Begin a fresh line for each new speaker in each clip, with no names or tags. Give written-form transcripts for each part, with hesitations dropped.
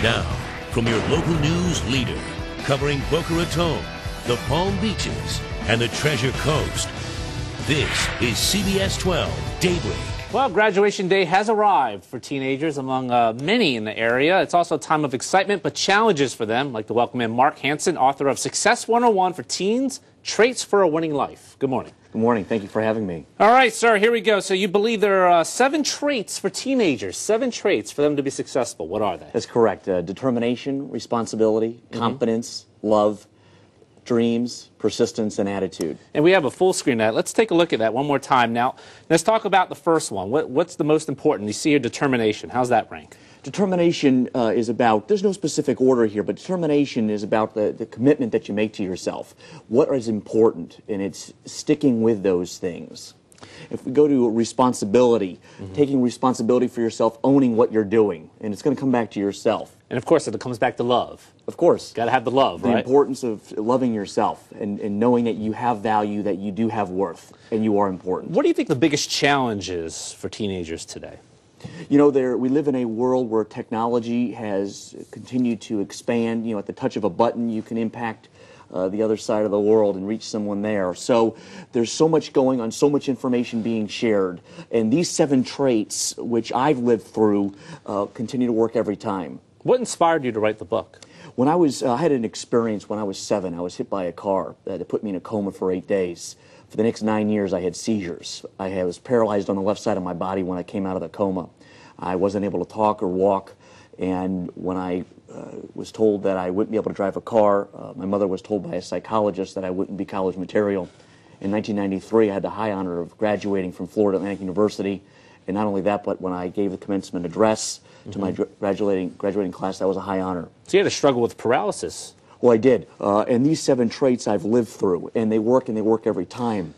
Now, from your local news leader, covering Boca Raton, the Palm Beaches, and the Treasure Coast, this is CBS 12 Daybreak.
Well, graduation day has arrived for teenagers among many in the area. It's also a time of excitement, but challenges for them. I'd like to welcome in Mark Hansen, author of Success 101 for Teens, Traits for a Winning Life. Good morning.
Good morning. Thank you for having me.
All right, sir, here we go. So you believe there are 7 traits for teenagers, 7 traits for them to be successful. What are they?
That's correct. Determination, responsibility, confidence, love, dreams, persistence, and attitude.
And we have a full screen of that. Let's take a look at that one more time. Now, let's talk about the first one. What's the most important? You see your determination. How's that rank?
Determination is about, there's no specific order here, but determination is about the commitment that you make to yourself. What is important, and it's sticking with those things. If we go to responsibility, taking responsibility for yourself, owning what you're doing, and it's going to come back to yourself.
And of course, it comes back to love.
Of course.
Got to have the love, right?
The importance of loving yourself and knowing that you have value, that you do have worth, and you are important.
What do you think the biggest challenge is for teenagers today?
You know, we live in a world where technology has continued to expand. You know, at the touch of a button, you can impact the other side of the world and reach someone there. So there's so much going on, so much information being shared. And these 7 traits, which I've lived through, continue to work every time.
What inspired you to write the book?
When I had an experience when I was 7. I was hit by a car that put me in a coma for 8 days. For the next 9 years, I had seizures. I was paralyzed on the left side of my body when I came out of the coma. I wasn't able to talk or walk, and when I was told that I wouldn't be able to drive a car, my mother was told by a psychologist that I wouldn't be college material. In 1993, I had the high honor of graduating from Florida Atlantic University, and not only that, but when I gave the commencement address to my graduating class, that was a high honor.
So you had to struggle with paralysis.
Well, I did, and these 7 traits I've lived through, and they work every time.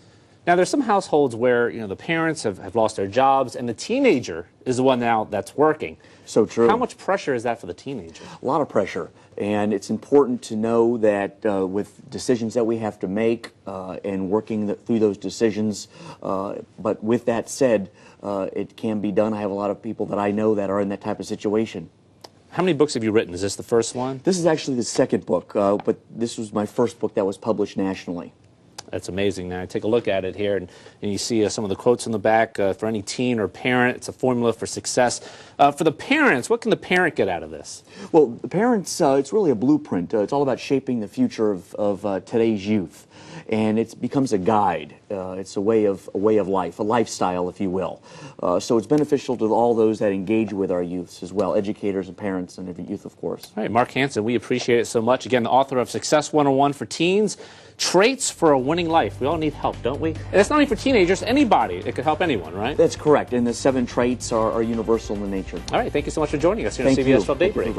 Now, there's some households where, you know, the parents have lost their jobs, and the teenager is the one now that's working.
So true.
How much pressure is that for the teenager?
A lot of pressure, and it's important to know that with decisions that we have to make and working through those decisions, but with that said, it can be done. I have a lot of people that I know that are in that type of situation.
How many books have you written? Is this the first one?
This is actually the second book, but this was my first book that was published nationally.
That's amazing. Now, I take a look at it here, and you see some of the quotes in the back. For any teen or parent, it's a formula for success. For the parents, what can the parent get out of this? Well,
the parents, it's really a blueprint. It's all about shaping the future of today's youth, and it becomes a guide. It's a way of life, a lifestyle, if you will. So it's beneficial to all those that engage with our youths as well, educators and parents and every youth, of course.
All right, Mark Hansen, we appreciate it so much. Again, the author of Success 101 for Teens, Traits for a Winning Life. We all need help, don't we? And it's not only for teenagers, anybody. It could help anyone, right?
That's correct, and the 7 traits are universal in nature.
All right, thank you so much for joining us here on CBS 12 Daybreak.